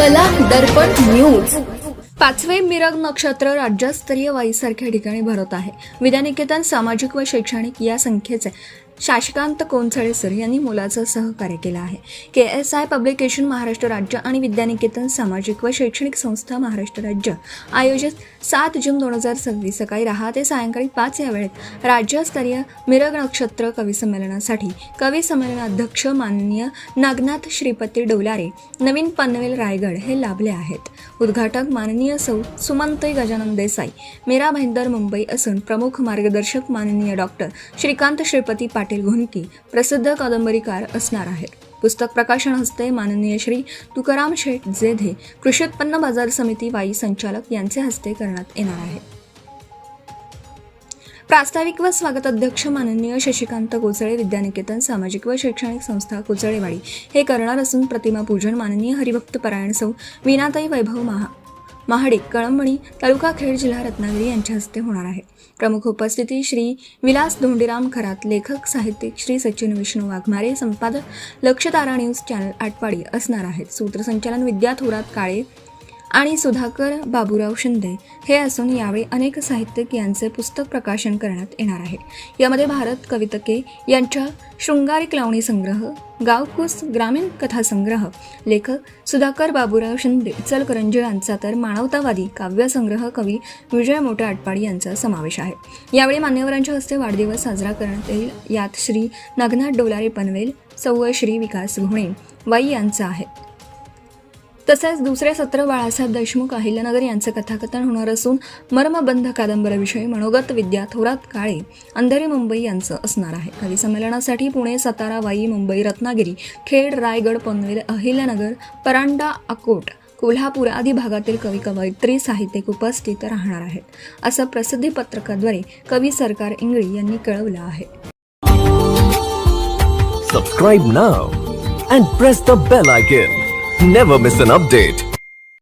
कला दर्पण न्यूज। पाचवे मिरग नक्षत्र राज्यस्तरीय वाईसारख्या ठिकाणी भरत आहे। विद्यानिकेतन सामाजिक व शैक्षणिक या संख्येचे शाशिकांत कोनसळे सर यांनी मोलाचं सहकार्य केलं आहे। KSI पब्लिकेशन महाराष्ट्र राज्य आणि विद्यानिकेतन सामाजिक व शैक्षणिक संस्था महाराष्ट्र राज्य आयोजित 7 जून 2026 सकाळी 10 ते सायंकाळी 5 या वेळेत राज्यस्तरीय मिरग नक्षत्र कवी संमेलनासाठी कवी संमेलन अध्यक्ष माननीय नागनाथ श्रीपती डोलारे नवीन पनवेल रायगड हे लाभले आहेत। उद्घाटक माननीय सौ सुमनताई गजानन देसाई मीरा भाईंदर मुंबई असून प्रमुख मार्गदर्शक माननीय डॉक्टर श्रीकांत श्रीपती पाटील घुनकी प्रसिद्ध कादंबरीकार असणार आहेत। पुस्तक प्रकाशन हस्ते माननीय श्री तुकाराम शेठ जेधे कृषी उत्पन्न बाजार समिती वाई संचालक यांचे हस्ते करण्यात येणार आहे। प्रास्ताविक व स्वागत अध्यक्ष माननीय शशिकांत कोचळे विद्यानिकेतन सामाजिक व शैक्षणिक संस्था कोचळेवाडी हे करणार असून प्रतिमा पूजन माननीय हरिभक्त परायण सौ वीणाताई वैभव महाडिक कळंबणी तालुका खेड जिल्हा रत्नागिरी यांच्या हस्ते होणार आहे। प्रमुख उपस्थिती श्री विलास धोंडीराम खरात, लेखक साहित्यिक श्री सचिन विष्णू वाघमारे, संपादक लक्ष तारा न्यूज चॅनल आटपाडी असणार आहेत। सूत्रसंचालन विद्या थोरात काळे आणि सुधाकर बाबूराव शिंदे हे असून यावेळी अनेक साहित्यिक यांचे पुस्तक प्रकाशन करण्यात येणार आहे। यामध्ये भारत कवितके यांच्या शृंगारिक लावणी संग्रह, गावकूस ग्रामीण कथा संग्रह, लेखक सुधाकर बाबूराव शिंदे इचलकरंजी यांचा तर मानवतावादी काव्यसंग्रह कवी विजय मोठे आटपाडी यांचा समावेश आहे। यावेळी मान्यवरांच्या हस्ते वाढदिवस साजरा करण्यात येईल। यात श्री नागनाथ डोलारे पनवेल, सौ श्री विकास घोणे वाई यांचा आहे। तसेच दुसरे सत्र बाळासाहेब देशमुख अहिल्यानगर यांचे कथाकथन होणार असून मर्मबंध कादंबरीविषयी मनोगत विद्या थोरात काळे अंधेरी मुंबई यांचं असणार आहे। कवी संमेलनासाठी पुणे, सातारा, वाई, मुंबई, रत्नागिरी, खेड, रायगड, पनवेल, अहिल्यानगर, परांडा, अकोट, कोल्हापूर आदी भागातील कवी कवयित्री साहित्यिक उपस्थित राहणार आहेत, असं प्रसिद्धी पत्रकाद्वारे कवी सरकार इंगळी यांनी कळवलं आहे। Subscribe now and press the bell icon. Never miss an update.